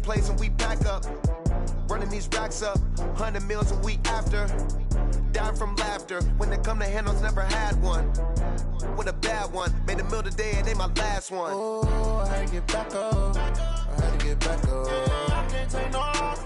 place and we pack up. Running these racks up, 100 meals a week after. Dying from laughter, when they come to handles, never had one. With a bad one, made a meal today and they my last one. Oh, I had to get back up. I had to get back up. I can't take no off.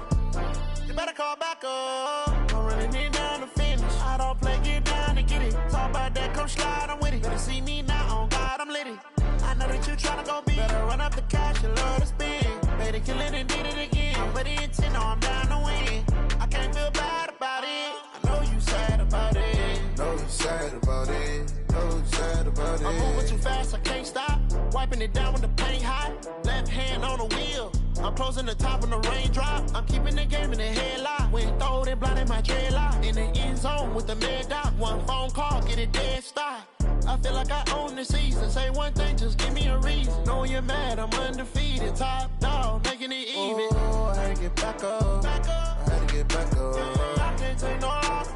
You better call back up. Don't really need down to finish. I don't play, get down to get it. Talk about that, come slide, I'm with it. Better see me now, on God, I'm litty. I know that you tryna go big. Better run up the cash, you love to spend. Made it, kill it, and did it again. But the intent, no, I'm down to win. I can't feel bad about it. I know you sad about it. Know you sad about it. Know you sad about it. I'm moving too fast, I can't stop. Wiping it down with the paint hot. Left hand on the wheel. I'm closing the top when the raindrop. I'm keeping the game in the headlock. When throwed and blinded my dreadlock. In the end zone with the mad dot. One phone call, get it dead stop. I feel like I own the season. Say one thing, just give me a reason. Knowing you're mad, I'm undefeated. Top dog, making it even. Oh, I had to get back up. Back up. I had to get back up. I can't take no off.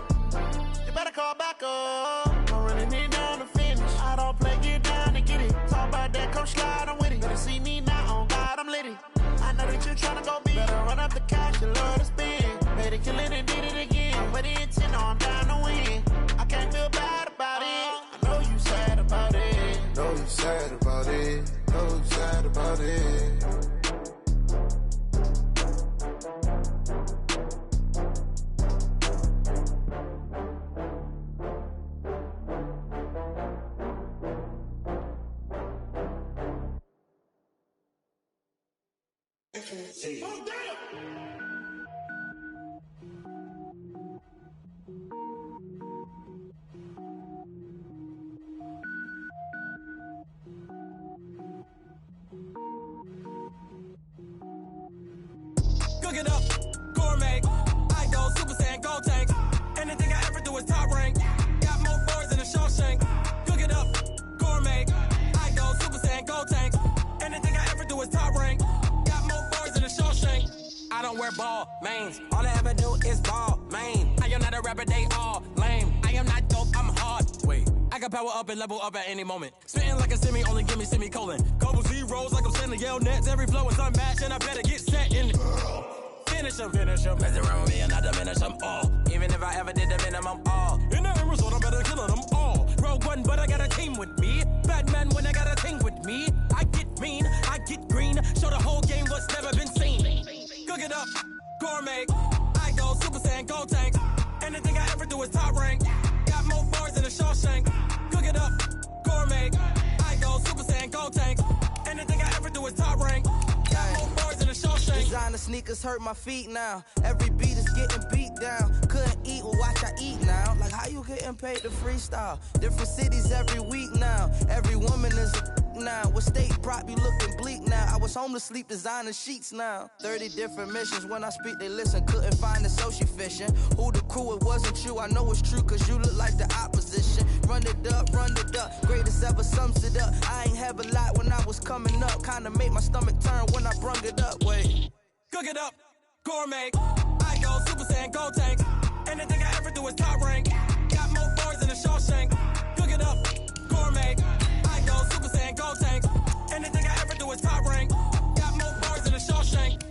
You better call back up. Don't really need down to finish. I don't play, get down to get it. Talk about that, come slide, I'm with it. Better see me now, on God, I'm litty. I know that you tryna go big. Better run up the cash, you love to spend. Made it, kill it, and did it again. But the intent, no, I'm down to win. I can't feel bad about it. I know you sad about it. Know you sad about it. Know you sad about it. Cook it up, gourmet. I go Super Saiyan, gold tank. Anything I ever do is top rank. Got more boards than a Shawshank. Cook it up, gourmet. I go Super Saiyan, gold tank. Anything I ever do is top rank. Got more boards than a Shawshank. I don't wear ball mains. All I ever do is ball main. I am not a rapper, they all lame. I am not dope, I'm hard. Wait, I can power up and level up at any moment. Spitting like a semi, only give me semicolon. Couple zeros like I'm sending yell nets. Every flow is unmatched and I better get set in. Finish them, mess around with me and I diminish them all. Even if I ever did the minimum all. In the end result, I'm better killing them all. Rogue one, but I got a team with me. Batman when I got a team with me. I get mean, I get green. Show the whole game what's never been seen. Cook it up, gourmet. I go Super Saiyan, gold tank. Anything I ever do is top rank. Got more bars than a Shawshank. Cook it up, gourmet. I go Super Saiyan, gold tank. Anything I ever do is top rank. Got more bars than a Shawshank. Designer sneakers hurt my feet now. Every beat is getting beat down. Couldn't eat, well watch I eat now. Like how you getting paid to freestyle? Different cities every week now. Every woman is a now. With state prop, you looking bleak now. I was home to sleep designing sheets now. 30 different missions. When I speak, they listen. Couldn't find the social fishing. Who the crew? It wasn't you. I know it's true, cause you look like the opposition. Run it up, run it up. Greatest ever sums it up. I ain't have a lot when I was coming up. Kinda made my stomach turn when I brung it up. Wait. Cook it up, gourmet. I go Super Saiyan, gold tank. Anything I ever do is top rank. Got more bars than a Shawshank. Cook it up, gourmet. I go Super Saiyan, gold tank. Anything I ever do is top rank. Got more bars than a Shawshank.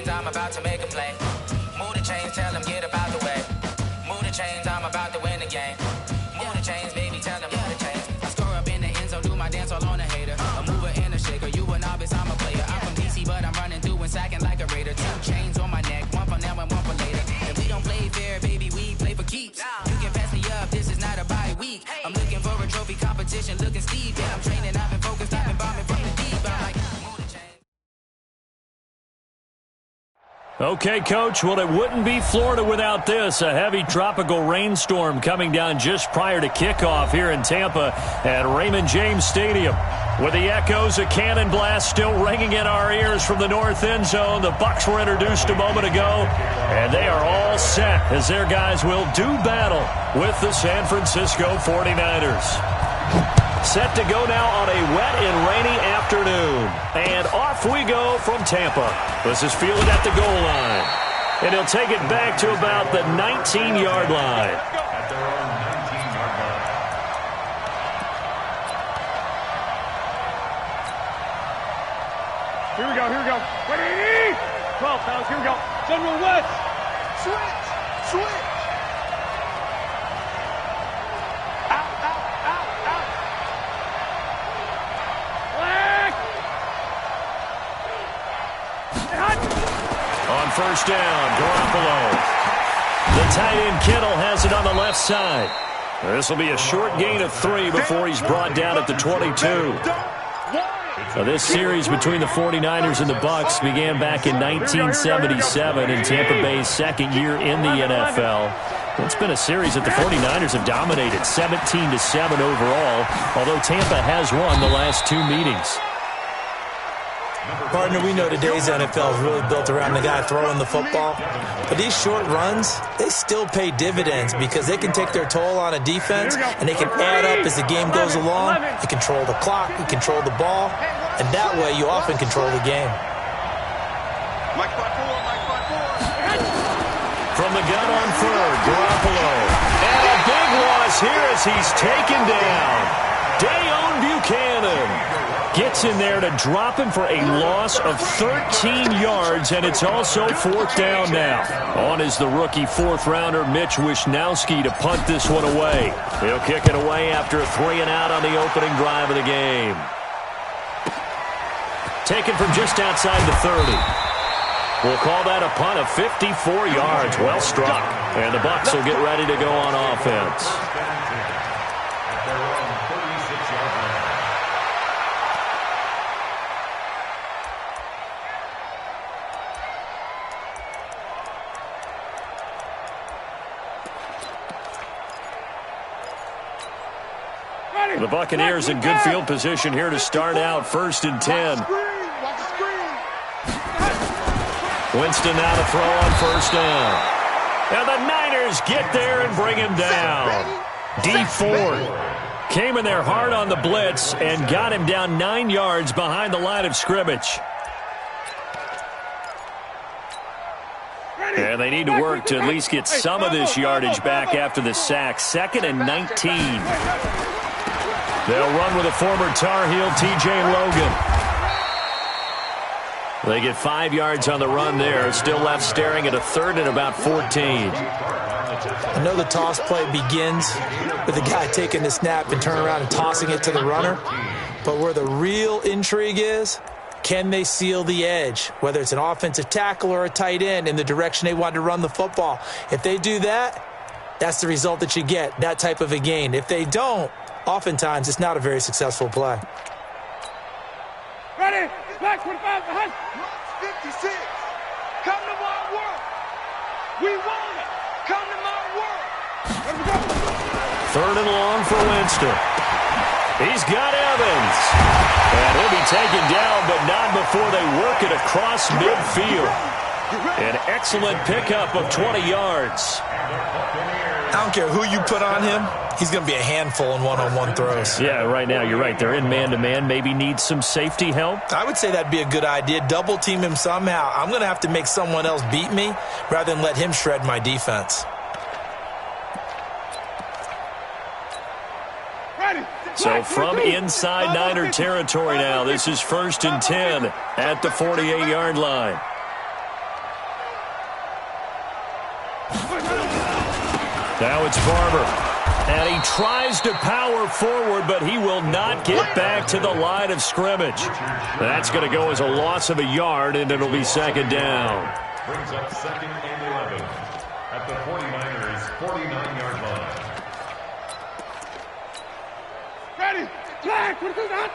I'm about to make a play. Move the chains, tell them get up out the way. Move the chains, I'm about to win the game. Move the chains, baby, tell them move the chains. I score up in the end zone, do my dance all on a hater. A mover and a shaker, you a novice, I'm a player. I'm from DC, but I'm running through and sacking like a raider. 2 chains on my neck, one for now and one for later. If we don't play fair, baby, we play for keeps. You can pass me up, this is not a bye week. I'm looking for a trophy competition, looking steep. Yeah, I'm training, I've been focused, I've been bombing from the deep. I'm like, move the chains. Okay, Coach, well, it wouldn't be Florida without this. A heavy tropical rainstorm coming down just prior to kickoff here in Tampa at Raymond James Stadium. With the echoes of cannon blast still ringing in our ears from the north end zone, the Bucs were introduced a moment ago, and they are all set as their guys will do battle with the San Francisco 49ers. Set to go now on a wet and rainy afternoon. And off we go from Tampa. This is fielded at the goal line. And he'll take it back to about the 19-yard line. Here we go. Ready? 12 pounds, here we go. General West. Switch. On first down, Garoppolo. The tight end Kittle has it on the left side. This will be a short gain of 3 before he's brought down at the 22. So this series between the 49ers and the Bucs began back in 1977 in Tampa Bay's second year in the NFL. It's been a series that the 49ers have dominated, 17-7 overall, although Tampa has won the last 2 meetings. Partner, we know today's NFL is really built around the guy throwing the football. But these short runs, they still pay dividends because they can take their toll on a defense and they can add up as the game goes along. You control the clock, you control the ball, and that way you often control the game. From the gun on third, Garoppolo. And a big loss here as he's taken down. Dayon Buchanan gets in there to drop him for a loss of 13 yards, and it's also 4th down now. On is the rookie 4th-rounder Mitch Wishnowsky to punt this one away. He'll kick it away after a 3-and-out on the opening drive of the game. Taken from just outside the 30. We'll call that a punt of 54 yards. Well struck. And the Bucs will get ready to go on offense. The Buccaneers in good field position here to start out 1st and 10. Winston now to throw on 1st down. And the Niners get there and bring him down. D Ford came in there hard on the blitz and got him down 9 yards behind the line of scrimmage. And they need to work to at least get some of this yardage back after the sack. 2nd and 19. They'll run with a former Tar Heel, T.J. Logan. They get 5 yards on the run there. Still left staring at a 3rd and about 14. I know the toss play begins with the guy taking the snap and turning around and tossing it to the runner. But where the real intrigue is, can they seal the edge, whether it's an offensive tackle or a tight end, in the direction they want to run the football? If they do that, that's the result that you get, that type of a gain. If they don't, oftentimes it's not a very successful play. Ready? Back 25 behind. 56. Come to my world. We want it. Come to my world. Let me go. 3rd and long for Winston. He's got Evans. And he'll be taken down, but not before they work it across midfield. An excellent pickup of 20 yards. I don't care who you put on him. He's going to be a handful in one-on-one throws. Yeah, right now, you're right. They're in man-to-man. Maybe need some safety help. I would say that'd be a good idea. Double team him somehow. I'm going to have to make someone else beat me rather than let him shred my defense. So from inside Niner territory now, this is 1st and 10 at the 48-yard line. Now it's Barber. And he tries to power forward, but he will not get back to the line of scrimmage. That's going to go as a loss of a yard, and it'll be 2nd down. Brings up 2nd and 11 at the 49ers' 49-yard line. Ready? Flag. What is that?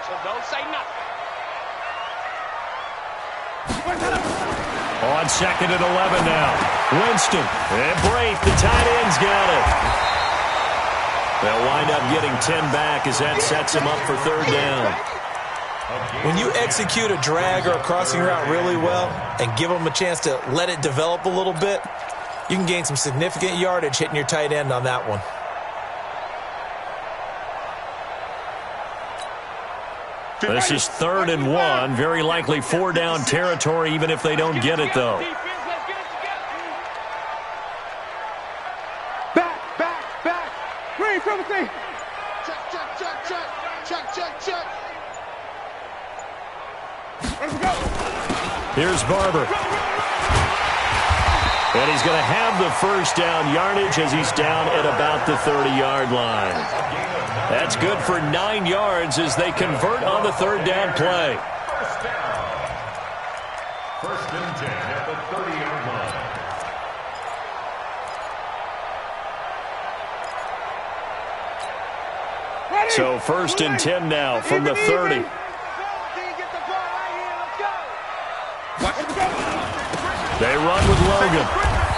So don't say nothing. On 2nd and 11 now. Winston and Braith, the tight end's got it. They'll wind up getting 10 back as that sets him up for 3rd down. When you execute a drag or a crossing route really well and give them a chance to let it develop a little bit, you can gain some significant yardage hitting your tight end on that one. This is 3rd and 1. Very likely 4-down territory even if they don't get it, though. Back. Green, from the thing. Check. Let's go. Here's Barber. And he's going to have the 1st down yardage as he's down at about the 30-yard line. That's good for 9 yards as they convert on the 3rd down play. 1st down. 1st and 10 at the 30-yard line. So 1st and 10 now from the 30. They run with Logan.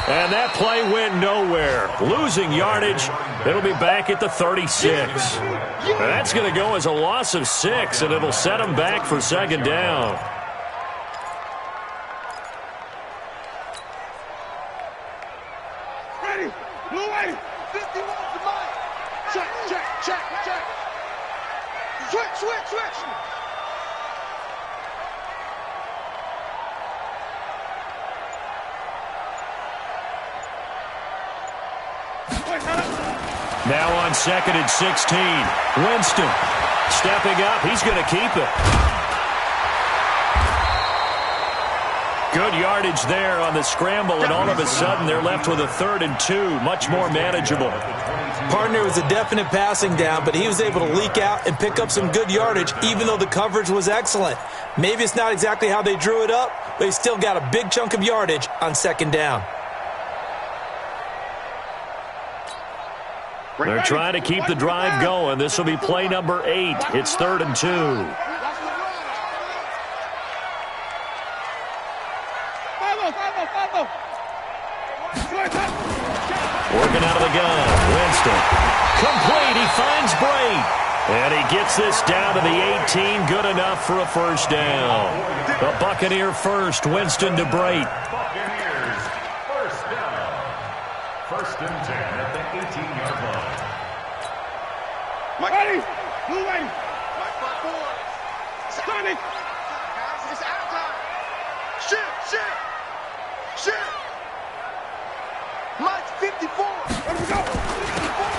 And that play went nowhere. Losing yardage. It'll be back at the 36. And that's going to go as a loss of 6, and it'll set them back for 2nd down. Ready. Blue ready. 51 to mine. Check. Switch. Now on 2nd and 16. Winston stepping up. He's going to keep it. Good yardage there on the scramble, and all of a sudden they're left with a 3rd and 2. Much more manageable. Partner was a definite passing down, but he was able to leak out and pick up some good yardage, even though the coverage was excellent. Maybe it's not exactly how they drew it up, but he still got a big chunk of yardage on 2nd down. They're trying to keep the drive going. This will be play number 8. It's 3rd and 2. Working out of the gun. Winston. Complete. He finds Braith. And he gets this down to the 18. Good enough for a 1st down. The Buccaneer first. Winston to Braith. Buccaneers, 1st down. 1st and 10 at the 18-yard line. Ready. Blue ready. Mike 4. Sonic. Guys, it's out of time. Shit. Mike's 54. Let me go.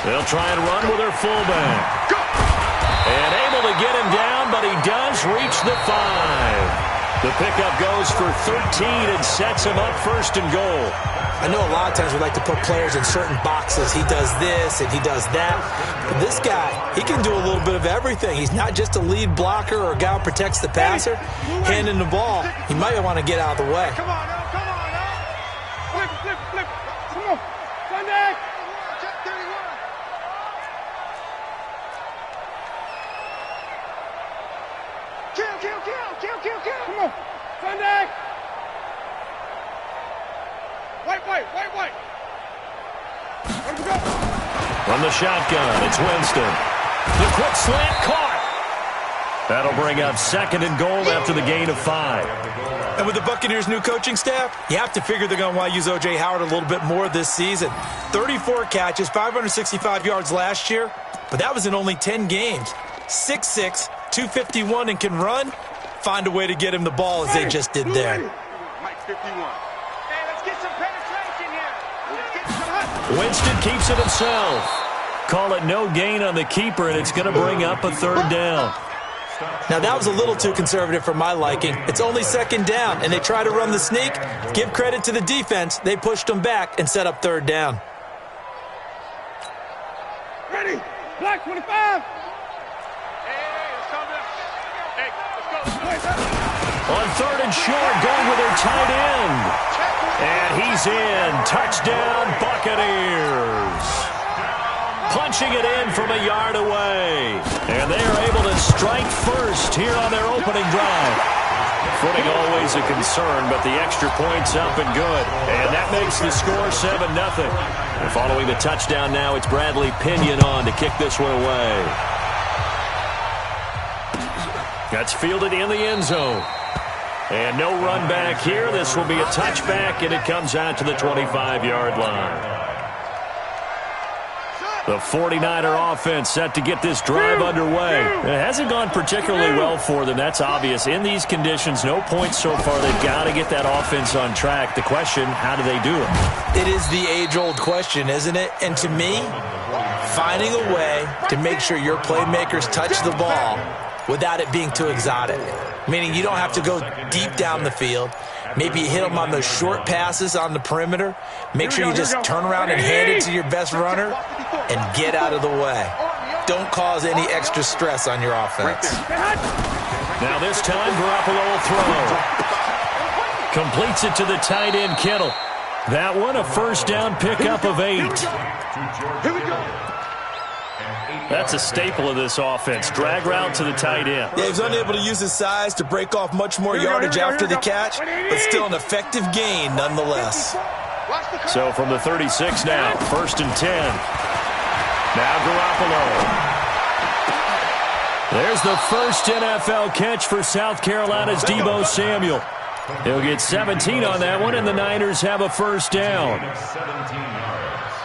They'll try and run with their fullback. Go. And able to get him down, but he does reach the 5. The pickup goes for 13 and sets him up 1st and goal. I know a lot of times we like to put players in certain boxes. He does this and he does that. But this guy, he can do a little bit of everything. He's not just a lead blocker or a guy who protects the passer. Handing the ball, he might want to get out of the way. Come on now. Flip. Come on. Sunday. Check 31. Kill. Come on. Sunday. White. Let's go. From the shotgun, it's Winston. The quick slant caught. That'll bring up 2nd and goal after the gain of 5. And with the Buccaneers' new coaching staff, you have to figure they're going to want to use O.J. Howard a little bit more this season. 34 catches, 565 yards last year, but that was in only 10 games. 6'6", 251, and can run. Find a way to get him the ball as they just did there. Mike 51. Let's get some penetration here. Winston keeps it himself. Call it no gain on the keeper, and it's going to bring up a 3rd down. Now, that was a little too conservative for my liking. It's only 2nd down, and they try to run the sneak. Give credit to the defense. They pushed them back and set up 3rd down. Ready. Black 25. On 3rd and short, going with their tight end. And he's in. Touchdown, Buccaneers. Punching it in from a yard away. And they are able to strike first here on their opening drive. Footing always a concern, but the extra point's up and good. And that makes the score 7-0. And following the touchdown now, it's Bradley Pinion on to kick this one away. That's fielded in the end zone. And no run back here. This will be a touchback, and it comes out to the 25-yard line. The 49er offense set to get this drive underway. It hasn't gone particularly well for them. That's obvious. In these conditions, no points so far. They've got to get that offense on track. The question, how do they do it? It is the age-old question, isn't it? And to me, finding a way to make sure your playmakers touch the ball without it being too exotic. Meaning you don't have to go deep down the field. Maybe you hit them on those short passes on the perimeter. Make sure you just turn around and hand it to your best runner and get out of the way. Don't cause any extra stress on your offense. Now this time, Garoppolo will throw. Completes it to the tight end, Kittle. That one, a first down pickup of 8. Here we go. That's a staple of this offense. Drag route to the tight end. Yeah, he's unable to use his size to break off much more yardage after the catch, but still an effective gain nonetheless. So from the 36 now, 1st and 10. Now Garoppolo. There's the first NFL catch for South Carolina's Deebo Samuel. He'll get 17 on that one, and the Niners have a first down.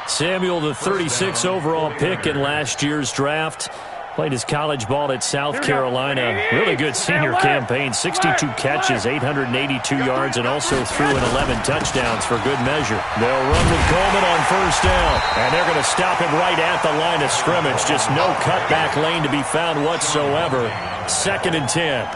Samuel, the 36 overall pick in last year's draft. Played his college ball at South Carolina. Really good senior campaign. 62 catches, 882 yards, and also threw in 11 touchdowns for good measure. They'll run with Coleman on first down. And they're going to stop him right at the line of scrimmage. Just no cutback lane to be found whatsoever. 2nd and 10.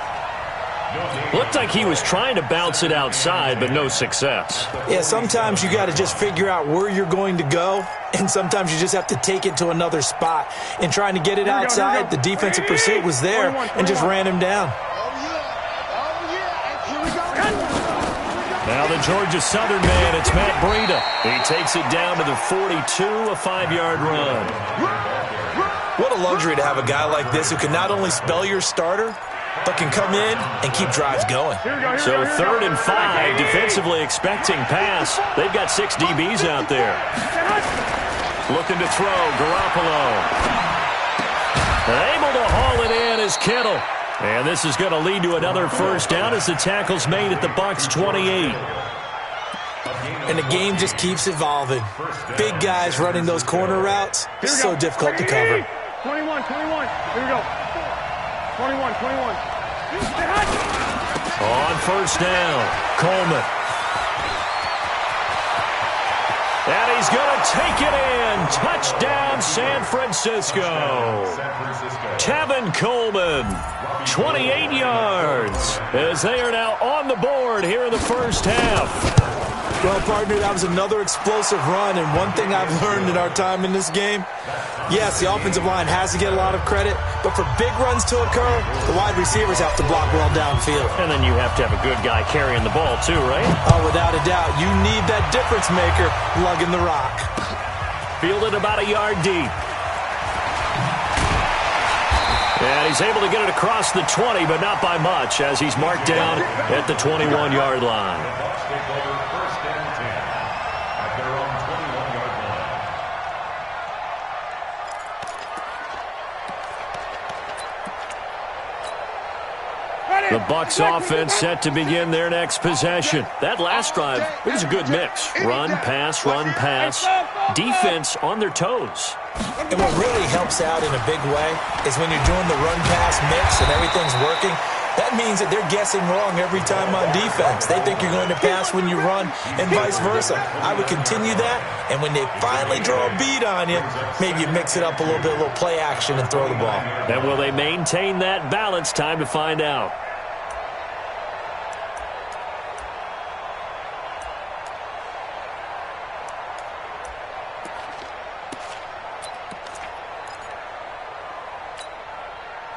Looked like he was trying to bounce it outside, but no success. Yeah, sometimes you got to just figure out where you're going to go, and sometimes you just have to take it to another spot. In trying to get it outside, the defensive pursuit was there and just ran him down. Now the Georgia Southern man, it's Matt Breida. He takes it down to the 42, a 5-yard run. What a luxury to have a guy like this who can not only spell your starter, but can come in and keep drives going. So 3rd and 5, defensively expecting pass. They've got 6 DBs out there. Looking to throw, Garoppolo. Able to haul it in is Kittle. And this is going to lead to another first down as the tackle's made at the Bucs 28. And the game just keeps evolving. Big guys running those corner routes, so difficult to cover. 21. Here we go. 21. On first down, Coleman. And he's going to take it in. Touchdown, San Francisco. Tevin Coleman, 28 yards, as they are now on the board here in the first half. Well, partner, that was another explosive run, and one thing I've learned in our time in this game, yes, the offensive line has to get a lot of credit, but for big runs to occur, the wide receivers have to block well downfield. And then you have to have a good guy carrying the ball too, right? Oh, without a doubt. You need that difference maker lugging the rock. Fielded about a yard deep. And he's able to get it across the 20, but not by much, as he's marked down at the 21-yard line. The Bucs offense set to begin their next possession. That last drive, it was a good mix. Run, pass, defense on their toes. And what really helps out in a big way is when you're doing the run-pass mix and everything's working, that means that they're guessing wrong every time on defense. They think you're going to pass when you run and vice versa. I would continue that, and when they finally draw a beat on you, maybe you mix it up a little bit, a little play action and throw the ball. And will they maintain that balance? Time to find out.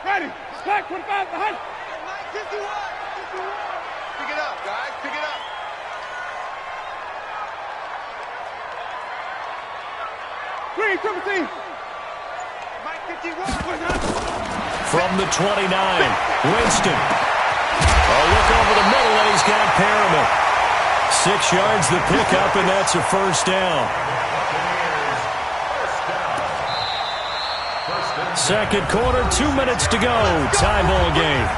Ready. Slack 25 behind. 51. Pick it up, guys. Pick it up. Green, triple team. Mike 51. From the 29, Winston. look over the middle, and he's got Perriman. 6 yards the pickup, and that's a first down. Second quarter, 2 minutes to go. Tie ball game.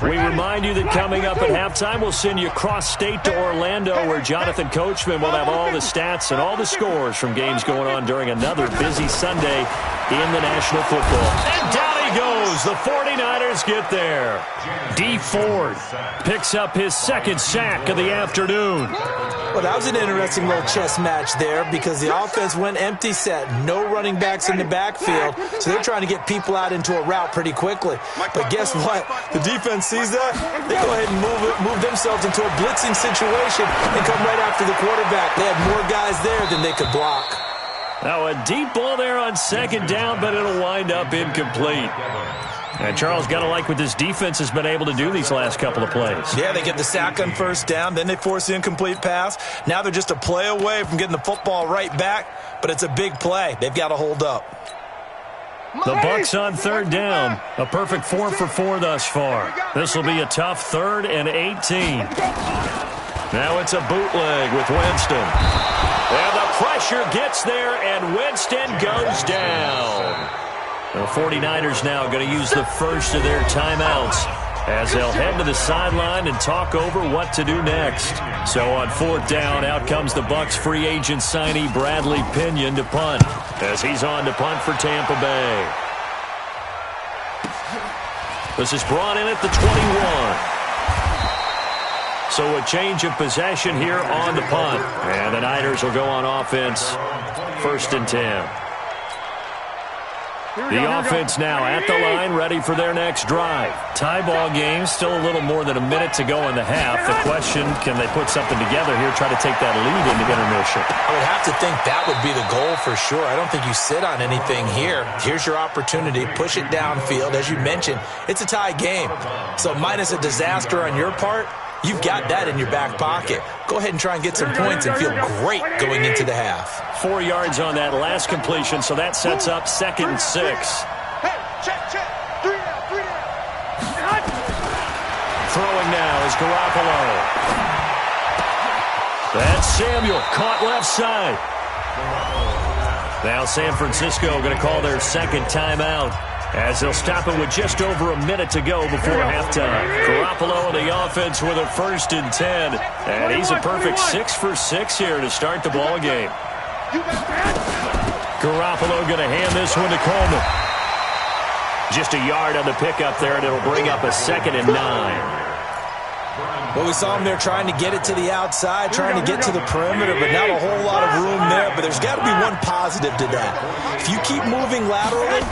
We remind you that coming up at halftime, we'll send you cross-state to Orlando, where Jonathan Coachman will have all the stats and all the scores from games going on during another busy Sunday in the National Football. And down he goes. The 49ers get there. D. Ford picks up his second sack of the afternoon. Well, that was an interesting little chess match there because the offense went empty set. No running backs in the backfield, so they're trying to get people out into a route pretty quickly. But guess what? The defense sees that. They go ahead and move themselves into a blitzing situation and come right after the quarterback. They had more guys there than they could block. Now a deep ball there on second down, but it'll wind up incomplete. And Charles, got to like what this defense has been able to do these last couple of plays. Yeah, they get the sack on first down, then they force the incomplete pass. Now they're just a play away from getting the football right back, but it's a big play. They've got to hold up. The Bucs on third down. A perfect 4 for 4 thus far. This will be a tough 3rd and 18. Now it's a bootleg with Winston. And the pressure gets there, and Winston goes down. The 49ers now going to use the first of their timeouts as they'll head to the sideline and talk over what to do next. So on 4th down, out comes the Bucs free agent signee Bradley Pinion to punt as he's on to punt for Tampa Bay. This is brought in at the 21. So a change of possession here on the punt. And the Niners will go on offense, 1st and 10. The offense now at the line, ready for their next drive. Tie ball game, still a little more than a minute to go in the half. The question, can they put something together here, try to take that lead into intermission? I would have to think that would be the goal for sure. I don't think you sit on anything here. Here's your opportunity. Push it downfield. As you mentioned, it's a tie game. So minus a disaster on your part, you've got that in your back pocket. Go ahead and try and get some points and feel great going into the half. 4 yards on that last completion, so that sets up 2nd and 6. Hey, check. 3 down. Throwing now is Garoppolo. That's Samuel, caught left side. Now San Francisco going to call their second timeout, as they'll stop it with just over a minute to go before halftime. Garoppolo in the offense with a 1st and 10. And he's a perfect 6 for 6 here to start the ball game. Garoppolo going to hand this one to Coleman. Just a yard on the pickup there, and it'll bring up a 2nd and 9. Well, we saw him there trying to get it to the outside, trying to get to the perimeter, but not a whole lot of room there. But there's got to be one positive to that. If you keep moving laterally,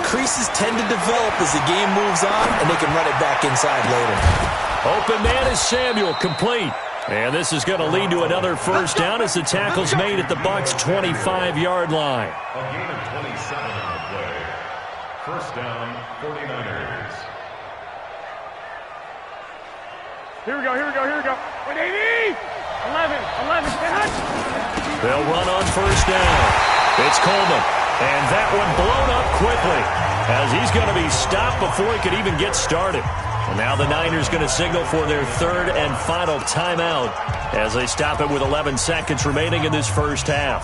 creases tend to develop as the game moves on, and they can run it back inside later. Open man is Samuel, complete. And this is going to lead to another first down as the tackle's made at the Bucs' 25-yard line. A gain of 27 on the play. First down, 49ers. Here we go. 180. 11. They'll run on first down. It's Coleman. And that one blown up quickly as he's going to be stopped before he could even get started. And now the Niners going to signal for their 3rd and final timeout as they stop it with 11 seconds remaining in this first half.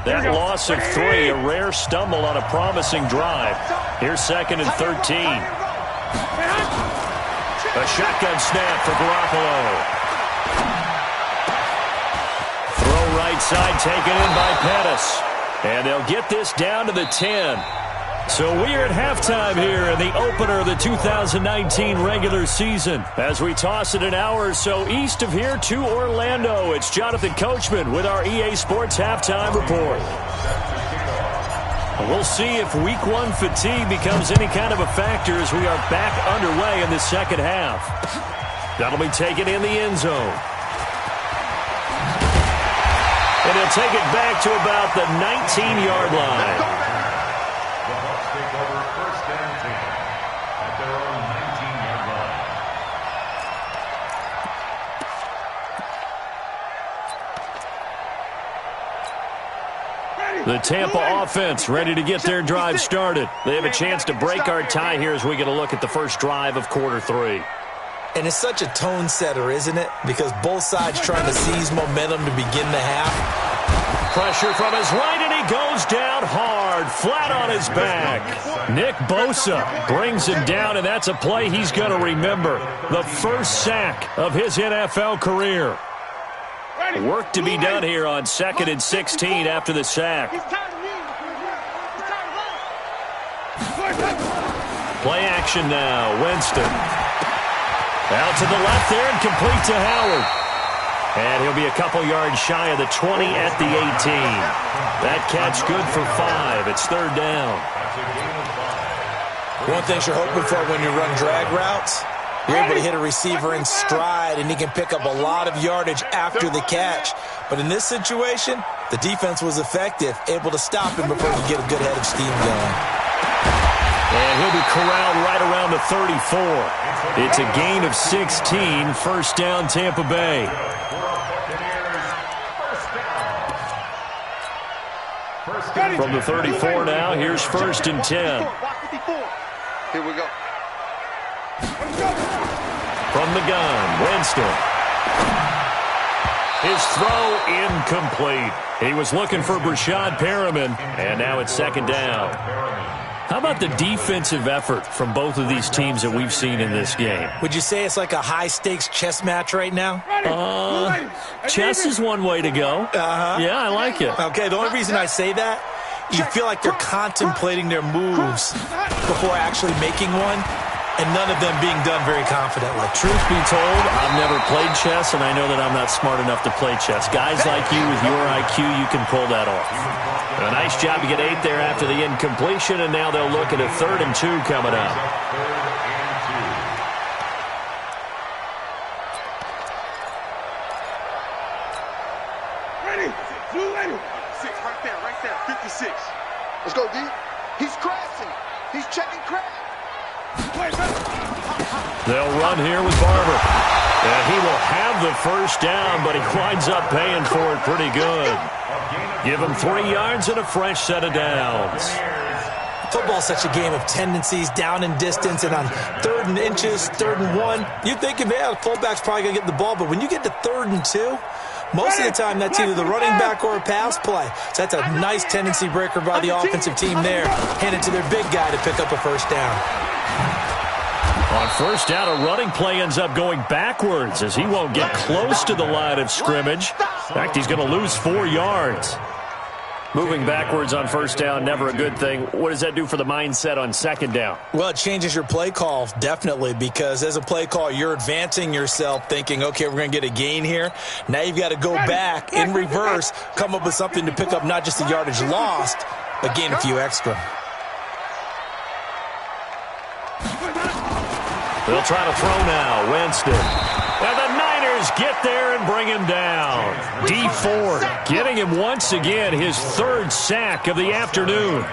That loss of 3, a rare stumble on a promising drive. Here's 2nd and 13. A shotgun snap for Garoppolo. Throw right side taken in by Pettis. And they'll get this down to the 10. So we're at halftime here in the opener of the 2019 regular season. As we toss it an hour or so east of here to Orlando, it's Jonathan Coachman with our EA Sports Halftime Report. We'll see if Week 1 fatigue becomes any kind of a factor as we are back underway in the second half. That'll be taken in the end zone. And he'll take it back to about the 19-yard line. The Bucs take over first and 10 at their own 19-yard line. The Tampa offense ready to get their drive started. They have a chance to break our tie here as we get a look at the first drive of quarter 3. And it's such a tone setter, isn't it? Because both sides trying to seize momentum to begin the half. Pressure from his right, and he goes down hard, flat on his back. Nick Bosa brings him down, and that's a play he's going to remember. The first sack of his NFL career. Work to be done here on 2nd and 16 after the sack. Play action now, Winston. Out to the left there and complete to Howard. And he'll be a couple yards shy of the 20 at the 18. That catch good for 5. It's 3rd down. One thing you're hoping for when you run drag routes, you're able to hit a receiver in stride, and he can pick up a lot of yardage after the catch. But in this situation, the defense was effective, able to stop him before he could get a good head of steam going. And he'll be corralled right around the 34. It's a gain of 16, first down Tampa Bay. From the 34 now, here's 1st and 10. Here we go. From the gun, Winston. His throw incomplete. He was looking for Brashad Perriman, and now it's 2nd down. How about the defensive effort from both of these teams that we've seen in this game? Would you say it's like a high-stakes chess match right now? Chess is one way to go. Yeah, I like it. Okay, the only reason I say that, you feel like they're contemplating their moves before actually making one, and none of them being done very confidently. Truth be told, I've never played chess, and I know that I'm not smart enough to play chess. Guys like you with your IQ, you can pull that off. A nice job to get 8 there after the incompletion, and now they'll look at a 3rd and 2 coming up. Ready. Blue ready. 6 right there. 56. Let's go, D. He's crashing. He's checking crash. They'll run here with Barber. And he will have the first down, but he winds up paying for it pretty good. Give him 3 yards and a fresh set of downs. Football's such a game of tendencies, down and distance, and on 3rd and inches, 3rd and 1, you think, yeah, the fullback's probably going to get the ball, but when you get to 3rd and 2, most of the time that's either the running back or a pass play. So that's a nice tendency breaker by the offensive team there. Hand it to their big guy to pick up a first down. On first down, a running play ends up going backwards as he won't get close to the line of scrimmage. In fact, he's going to lose 4 yards. Moving backwards on first down, never a good thing. What does that do for the mindset on 2nd down? Well, it changes your play call, definitely, because as a play call, you're advancing yourself thinking, okay, we're going to get a gain here. Now you've got to go back in reverse, come up with something to pick up not just the yardage lost, but gain a few extra. They'll try to throw now. Winston. And the Niners get there and bring him down. D Ford getting him once again his 3rd sack of the afternoon.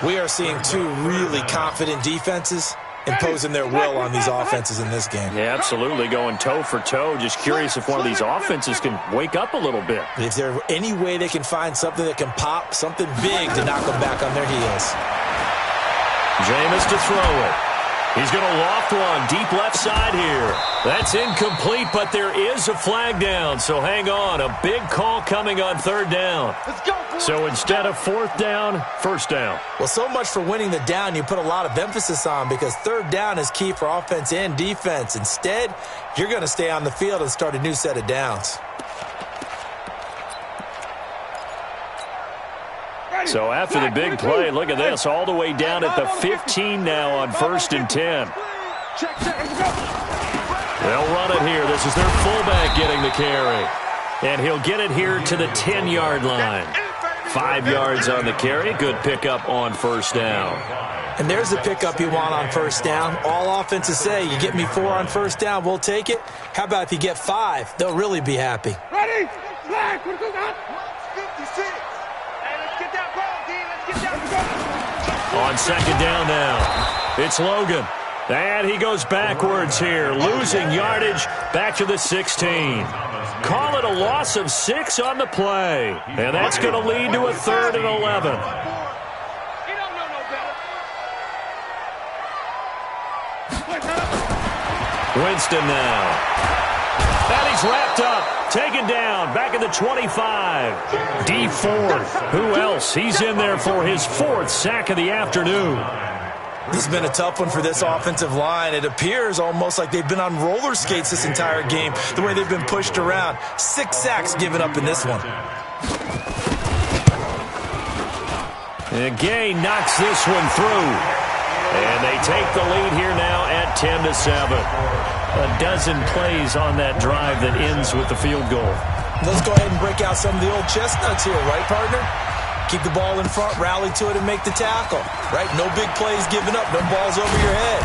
We are seeing 2 really confident defenses imposing their will on these offenses in this game. Yeah, absolutely. Going toe for toe. Just curious if one of these offenses can wake up a little bit. Is there any way they can find something that can pop, something big to knock them back on their heels? Jameis to throw it. He's going to loft one deep left side here. That's incomplete, but there is a flag down, so hang on. A big call coming on 3rd down. So instead of 4th down, 1st down. Well, so much for winning the down you put a lot of emphasis on, because 3rd down is key for offense and defense. Instead, you're going to stay on the field and start a new set of downs. So after the big play, look at this, all the way down at the 15 now on 1st and 10. They'll run it here. This is their fullback getting the carry. And he'll get it here to the 10-yard line. 5 yards on the carry. Good pickup on first down. And there's the pickup you want on first down. All offenses say, you get me 4 on first down, we'll take it. How about if you get 5? They'll really be happy. Ready? Flag. What goes on? 56. Hey, let's get that ball, D. Let's get that ball. On second down now, it's Logan. And he goes backwards here, losing yardage back to the 16. Call it a loss of 6 on the play. And that's going to lead to a 3rd and 11. Winston now. And he's wrapped up, taken down, back at the 25. D Ford, who else? He's in there for his 4th sack of the afternoon. This has been a tough one for this offensive line. It appears almost like they've been on roller skates this entire game, the way they've been pushed around. 6 sacks given up in this one. And Gay knocks this one through. And they take the lead here now at 10-7. A dozen plays on that drive that ends with the field goal. Let's go ahead and break out some of the old chestnuts here, right, partner? Keep the ball in front, rally to it, and make the tackle, right? No big plays given up, no balls over your head.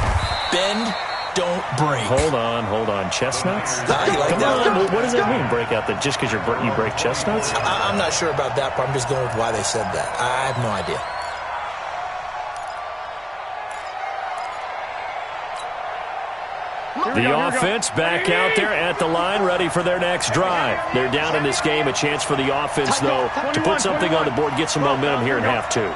Bend, don't break. Hold on. Chestnuts? You like Come that? on. What does that mean, break out? That just because you break chestnuts? I'm not sure about that, but I'm just going with why they said that. I have no idea. The offense back out there at the line, ready for their next drive. They're down in this game. A chance for the offense, though, to put something on the board, get some momentum here in half 2.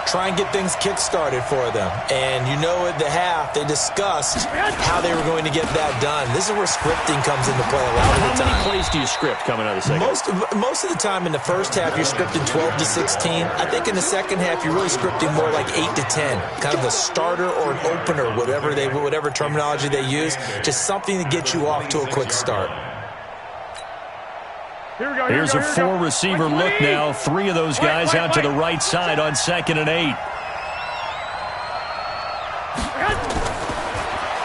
Try and get things kick-started for them. And you know at the half, they discussed how they were going to get that done. This is where scripting comes into play a lot of the time. How many plays do you script coming out of the second? Most of the time in the first half, you're scripting 12 to 16. I think in the second half, you're really scripting more like 8 to 10. Kind of a starter or an opener, whatever terminology they use. Just something to get you off to a quick start. Here's a 4-receiver look now. 3 of those guys out to the right side on 2nd and 8.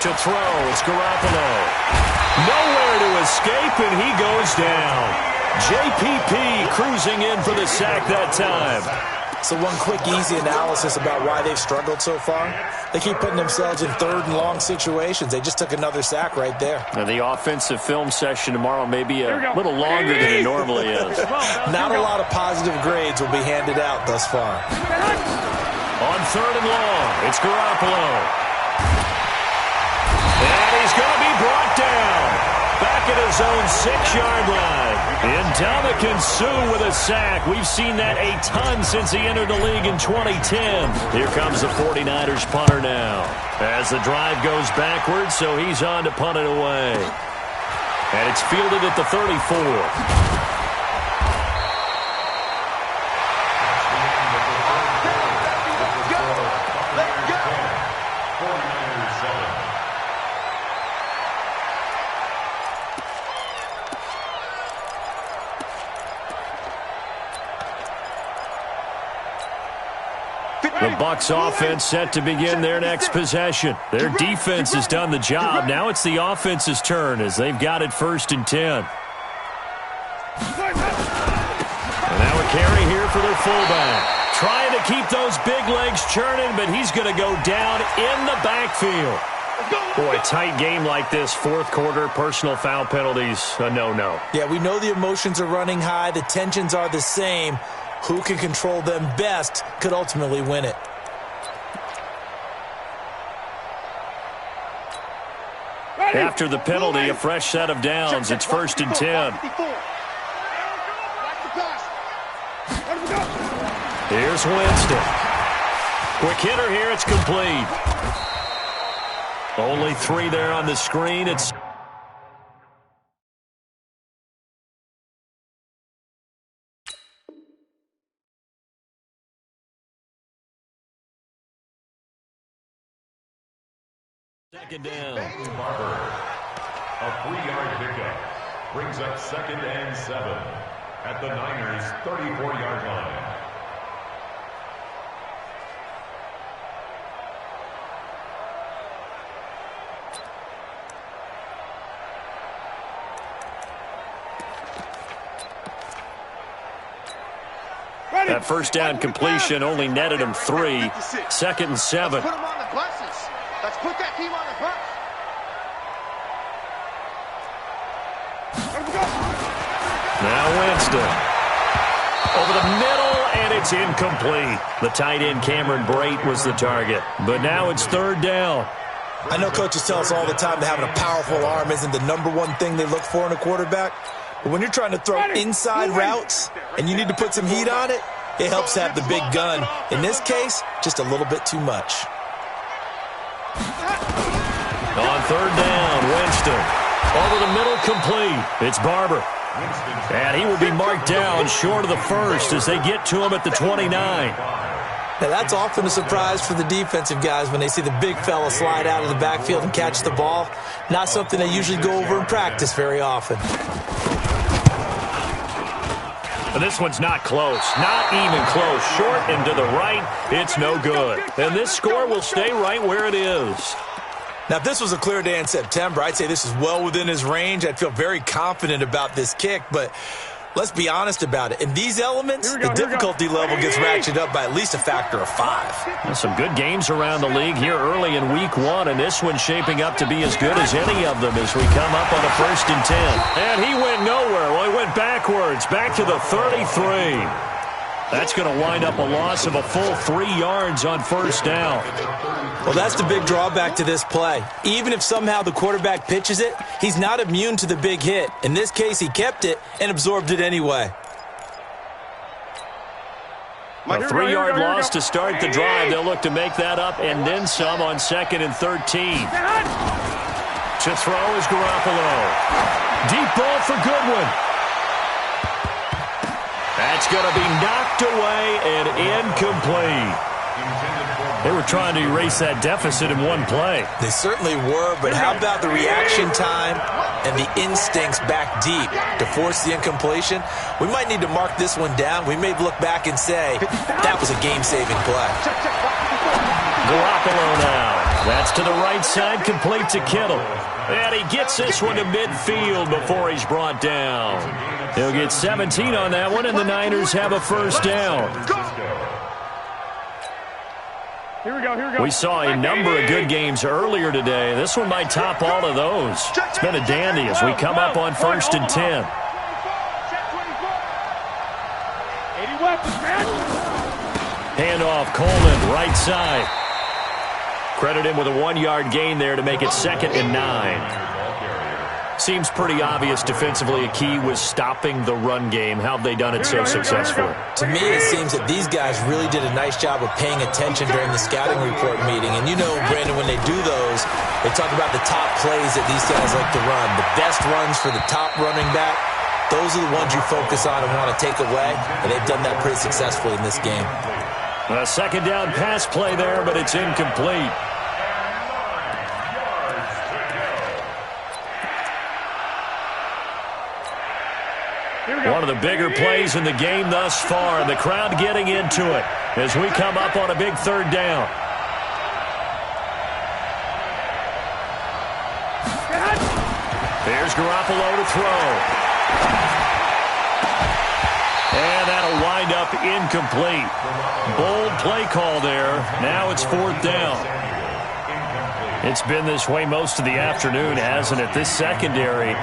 To throw, it's Garoppolo. Nowhere to escape, and he goes down. JPP cruising in for the sack that time. So one quick, easy analysis about why they've struggled so far. They keep putting themselves in 3rd and long situations. They just took another sack right there. Now the offensive film session tomorrow may be a little longer than it normally is. Not a lot of positive grades will be handed out thus far. On 3rd and long, it's Garoppolo. And he's going to be brought down. Back at his own 6-yard line. Ndamukong Suh with a sack. We've seen that a ton since he entered the league in 2010. Here comes the 49ers punter now. As the drive goes backwards, so he's on to punt it away. And it's fielded at the 34. The Bucs offense set to begin their next possession. Their defense has done the job. Now it's the offense's turn as they've got it 1st and 10. And now a carry here for their fullback. Trying to keep those big legs churning, but he's going to go down in the backfield. Boy, a tight game like this, 4th quarter, personal foul penalties, a no-no. Yeah, we know the emotions are running high. The tensions are the same. Who can control them best could ultimately win it. After the penalty, a fresh set of downs. It's 1st and 10. Here's Winston. Quick hitter here. It's complete. Only 3 there on the screen. It's second down. Barber. A 3-yard pickup brings up 2nd and 7 at the Niners' 34-yard line. That first down completion only netted him 3. 2nd and 7. Let's put him on the buses. Let's put that team on the bus. Now Winston. Over the middle, and it's incomplete. The tight end, Cameron Brate, was the target. But now it's 3rd down. I know coaches tell us all the time that having a powerful arm isn't the #1 thing they look for in a quarterback. But when you're trying to throw inside routes and you need to put some heat on it, it helps have the big gun. In this case, just a little bit too much. On 3rd down, Winston. Over the middle, complete. It's Barber. And he will be marked down short of the first as they get to him at the 29. Now, that's often a surprise for the defensive guys when they see the big fella slide out of the backfield and catch the ball. Not something they usually go over in practice very often. And this one's not close. Not even close. Short and to the right. It's no good. And this score will stay right where it is. Now, if this was a clear day in September, I'd say this is well within his range. I'd feel very confident about this kick, but let's be honest about it. In these elements, the difficulty level gets ratcheted up by at least a factor of 5. Well, some good games around the league here early in week 1, and this one's shaping up to be as good as any of them as we come up on a 1st and 10. And he went nowhere. Well, he went backwards, back to the 33. That's going to wind up a loss of a full 3 yards on 1st down. Well, that's the big drawback to this play. Even if somehow the quarterback pitches it, he's not immune to the big hit. In this case, he kept it and absorbed it anyway. A 3-yard loss to start the drive. They'll look to make that up and then some on 2nd and 13. To throw is Garoppolo. Deep ball for Goodwin. That's going to be knocked away and incomplete. They were trying to erase that deficit in one play. They certainly were, but how about the reaction time and the instincts back deep to force the incompletion? We might need to mark this one down. We may look back and say that was a game-saving play. Garoppolo now. That's to the right side, complete to Kittle. And he gets this one to midfield before he's brought down. He'll get 17 on that one, and the Niners have a 1st down. Here we go. We saw a number of good games earlier today. This one might top all of those. It's been a dandy as we come up on 1st and 10. Handoff, Coleman, right side. Credit him with a 1-yard gain there to make it 2nd and 9. Seems pretty obvious defensively a key was stopping the run game. How have they done it so successfully? To me, it seems that these guys really did a nice job of paying attention during the scouting report meeting. And you know, Brandon, when they do those, they talk about the top plays that these guys like to run. The best runs for the top running back, those are the ones you focus on and want to take away. And they've done that pretty successfully in this game. A 2nd down pass play there, but it's incomplete. One of the bigger plays in the game thus far, and the crowd getting into it as we come up on a big 3rd down. There's Garoppolo to throw. And that'll wind up incomplete. Bold play call there. Now it's 4th down. It's been this way most of the afternoon, hasn't it? This secondary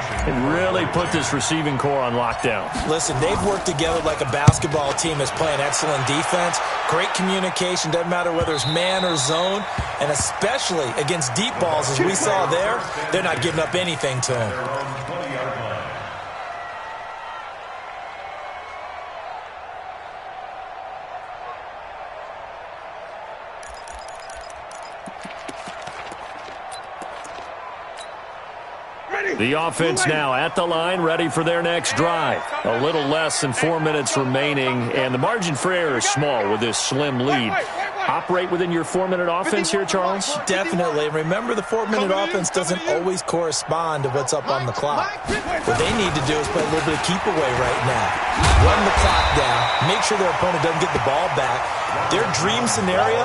really put this receiving core on lockdown. Listen, they've worked together like a basketball team that's playing excellent defense. Great communication, doesn't matter whether it's man or zone. And especially against deep balls, as we saw there, they're not giving up anything to them. The offense now at the line, ready for their next drive. A little less than 4 minutes remaining, and the margin for error is small with this slim lead. Operate within your 4-minute offense here, Charles? Definitely. Remember, the 4-minute offense doesn't always correspond to what's up on the clock. What they need to do is play a little bit of keep away right now. Run the clock down, make sure their opponent doesn't get the ball back. Their dream scenario,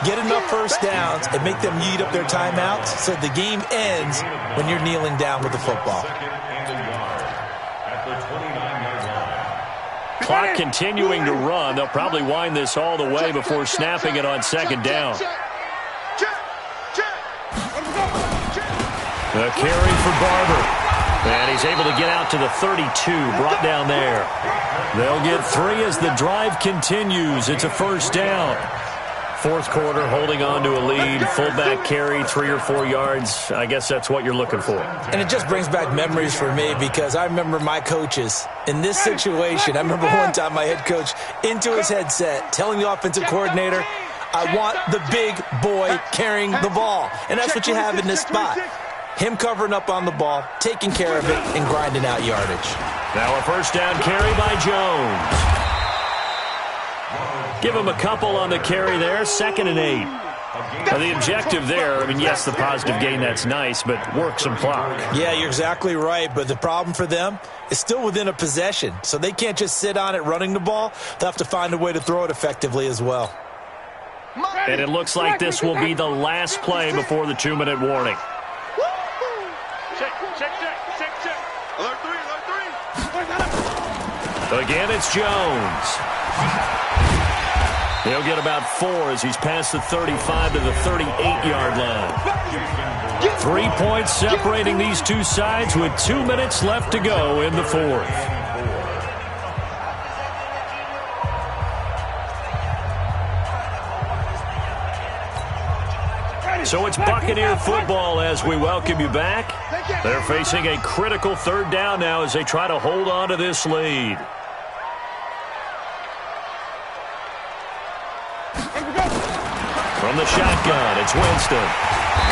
get enough 1st downs and make them eat up their timeouts so the game ends when you're kneeling down with the football. clock continuing to run. They'll probably wind this all the way before snapping it on second down. The carry for Barber. And he's able to get out to the 32, brought down there. They'll get 3 as the drive continues. It's a first down. Fourth quarter, holding on to a lead. Fullback carry, 3 or 4 yards. I guess that's what you're looking for. And it just brings back memories for me because I remember my coaches in this situation. I remember one time my head coach into his headset telling the offensive coordinator, I want the big boy carrying the ball. And that's what you have in this spot. Him covering up on the ball, taking care of it, and grinding out yardage. Now a first down carry by Jones. Give him a couple on the carry there, 2nd and 8. Now the objective there, I mean, yes, the positive gain, that's nice, but work some clock. Yeah, you're exactly right, but the problem for them is still within a possession, so they can't just sit on it running the ball. They'll have to find a way to throw it effectively as well. And it looks like this will be the last play before the 2-minute warning. Again, it's Jones. He'll get about 4 as he's past the 35 to the 38-yard line. 3 points separating these two sides with 2 minutes left to go in the fourth. So it's Buccaneer football as we welcome you back. They're facing a critical 3rd down now as they try to hold on to this lead. From the shotgun, it's Winston.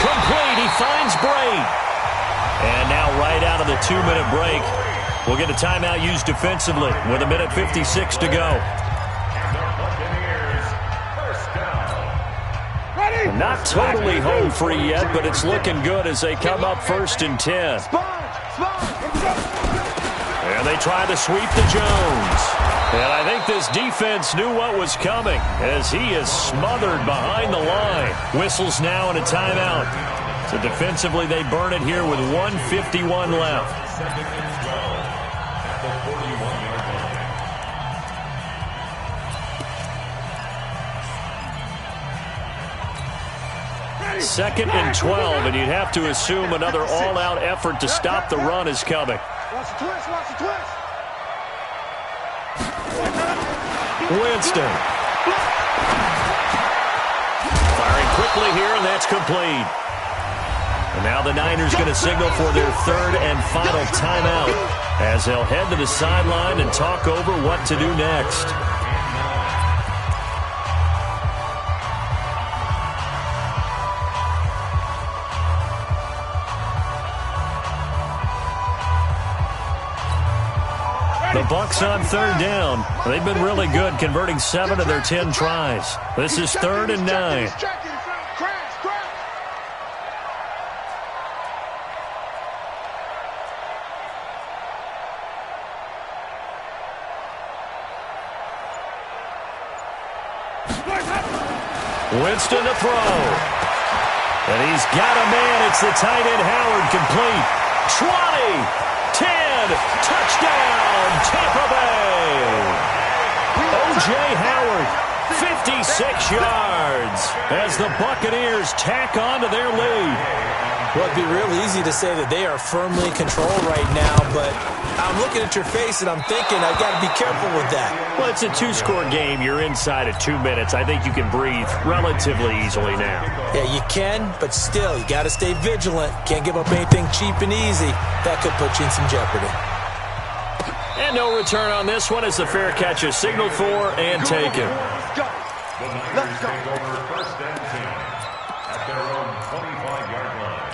Complete, he finds Bray. And now right out of the 2-minute break, we'll get a timeout used defensively with 1:56 to go. Not totally home free yet, but it's looking good as they come up 1st and 10. And they try to sweep to Jones. And I think this defense knew what was coming as he is smothered behind the line. Whistles now and a timeout. So defensively they burn it here with 1:51 left. 2nd and 12, and you'd have to assume another all-out effort to stop the run is coming. Winston. Firing quickly here, and that's complete. And now the Niners going to signal for their 3rd and final timeout as they'll head to the sideline and talk over what to do next. The Bucs on 3rd down. They've been really good, converting 7 of their 10 tries. This is 3rd and 9. Winston to throw. And he's got a man. It's the tight end Howard, complete. 20, 10, touchdown, Tampa Bay. O.J. Howard, 56 yards as the Buccaneers tack on to their lead. Well, it'd be real easy to say that they are firmly in control right now, but I'm looking at your face and I'm thinking I've got to be careful with that. Well, it's a 2-score game. You're inside of 2 minutes. I think you can breathe relatively easily now. Yeah, you can, but still, you got to stay vigilant. Can't give up anything cheap and easy. That could put you in some jeopardy. And no return on this one as the fair catch is signaled for and taken. Let's go. Take over 1st and 10 at their own 25-yard line.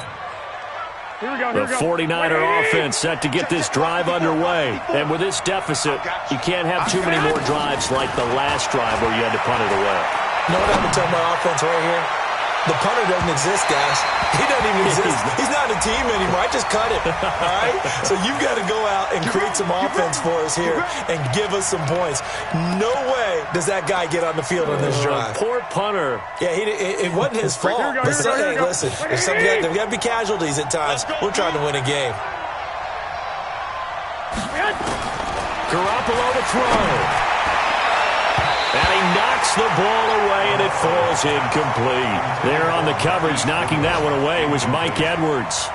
The 49er offense set to get this drive underway. And with this deficit, you can't have too many more drives like the last drive where you had to punt it away. You know what I'm going to tell my offense right here? The punter doesn't exist, guys. He doesn't even exist. He's not a team anymore. I just cut it. All right? So you've got to go out and create some offense for us here and give us some points. No way does that guy get on the field on this drive. Poor punter. Yeah, it wasn't his fault. But hey, listen, there's got to be casualties at times. We're trying to win a game. Garoppolo to throw. And he knocks the ball away, and it falls incomplete. There on the coverage, knocking that one away, was Mike Edwards.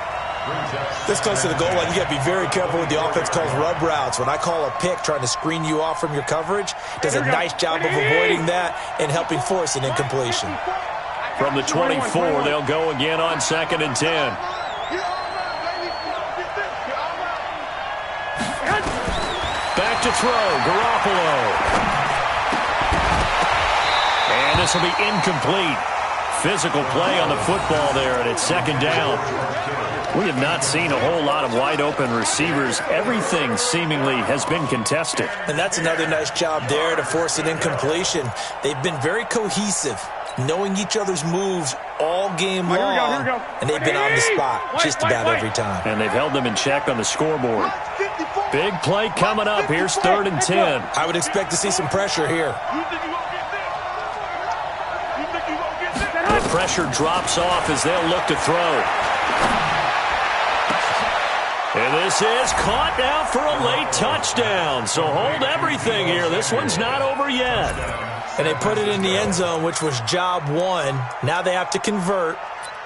This close to the goal line, you got to be very careful with the offense calls rub routes. When I call a pick trying to screen you off from your coverage, does a nice job of avoiding that and helping force an incompletion. From the 24, they'll go again on 2nd and 10. Back to throw, Garoppolo. And this will be incomplete. Physical play on the football there, and it's 2nd down. We have not seen a whole lot of wide-open receivers. Everything seemingly has been contested. And that's another nice job there to force an incompletion. They've been very cohesive, knowing each other's moves all game long, and they've been on the spot just about every time. And they've held them in check on the scoreboard. Big play coming up. Here's 3rd and 10. I would expect to see some pressure here. The pressure drops off as they'll look to throw. And this is caught now for a late touchdown. So hold everything here. This one's not over yet. And they put it in the end zone, which was job one. Now they have to convert,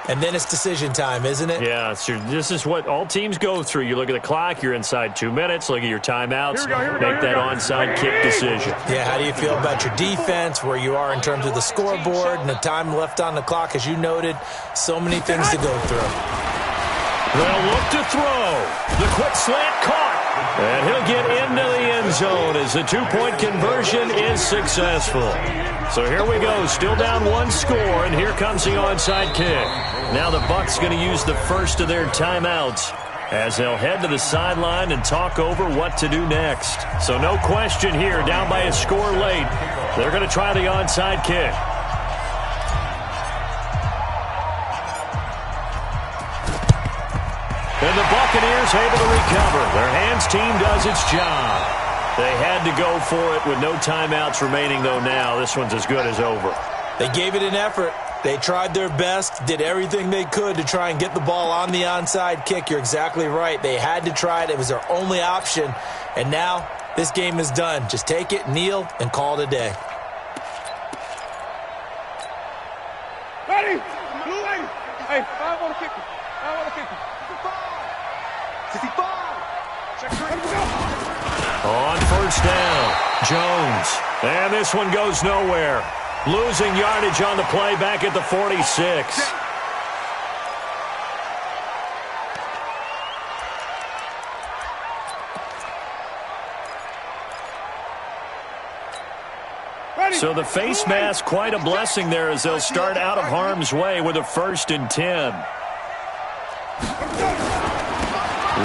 and then it's decision time, isn't it? Yeah, this is what all teams go through. You look at the clock, you're inside 2 minutes, look at your timeouts, make that onside kick decision. Yeah, how do you feel about your defense, where you are in terms of the scoreboard and the time left on the clock, as you noted? So many things to go through. They'll look to throw. The quick slant caught. And he'll get into the end zone as the 2-point conversion is successful. So here we go, still down 1 score, and here comes the onside kick. Now the Bucs going to use the first of their timeouts as they'll head to the sideline and talk over what to do next. So no question here, down by a score late. They're going to try the onside kick. And the Buccaneers able to recover. Their hands team does its job. They had to go for it with no timeouts remaining, though, now. This one's as good as over. They gave it an effort. They tried their best, did everything they could to try and get the ball on the onside kick. You're exactly right. They had to try it. It was their only option. And now this game is done. Just take it, kneel, and call it a day. Ready? Blue lane. Hey, 5 on the kicker. 5 on the kicker. 65. On first down, Jones. And this one goes nowhere. Losing yardage on the play back at the 46. So the face mask, quite a blessing there as they'll start out of harm's way with a 1st and 10.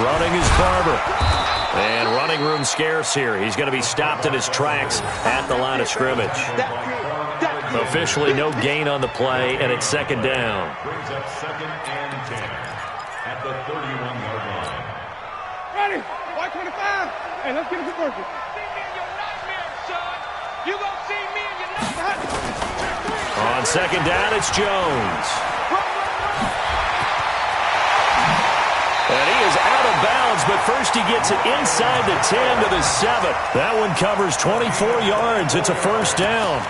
Running is Barber. And running room scarce here. He's going to be stopped in his tracks at the line of scrimmage. Officially no gain on the play, and it's 2nd down. Brings up 2nd and 10 at the 31-yard line. Ready? White 25. Hey, let's get a conversion. See me in your nightmares, son. You gonna see me in your nightmares. On 2nd down, it's Jones. And he is out of bounds, but first he gets it inside the 10 to the 7. That one covers 24 yards. It's a 1st down.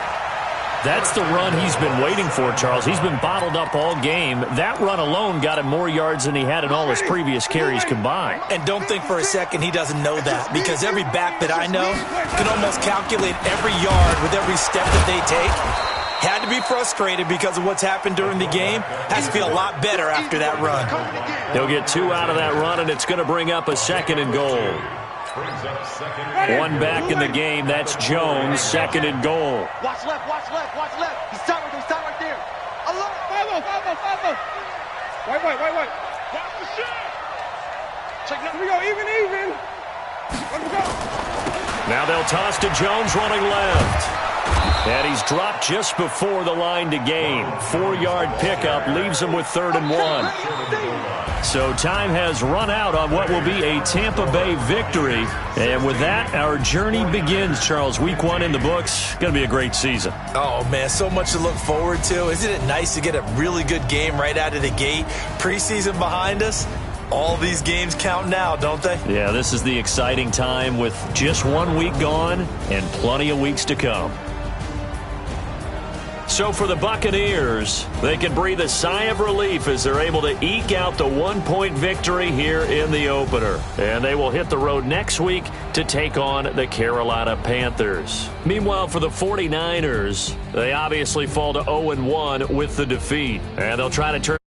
That's the run he's been waiting for, Charles. He's been bottled up all game. That run alone got him more yards than he had in all his previous carries combined. And don't think for a second he doesn't know that, because every back that I know can almost calculate every yard with every step that they take. Had to be frustrated because of what's happened during the game. Has to feel a lot better after that run. He'll get 2 out of that run, and it's going to bring up a 2nd and goal. One back in the game. That's Jones, 2nd and goal. Watch left, watch left, watch left. He's tight right there. I love it. 5-0. White. Watch the shit. Check now. Here we go, even. Let's go. Now they'll toss to Jones running left. And he's dropped just before the line to gain. 4-yard pickup leaves him with 3rd and 1. So time has run out on what will be a Tampa Bay victory. And with that, our journey begins, Charles. Week 1 in the books. Going to be a great season. Oh, man, so much to look forward to. Isn't it nice to get a really good game right out of the gate? Preseason behind us. All these games count now, don't they? Yeah, this is the exciting time with just 1 week gone and plenty of weeks to come. So for the Buccaneers, they can breathe a sigh of relief as they're able to eke out the 1-point victory here in the opener. And they will hit the road next week to take on the Carolina Panthers. Meanwhile, for the 49ers, they obviously fall to 0-1 with the defeat. And they'll try to turn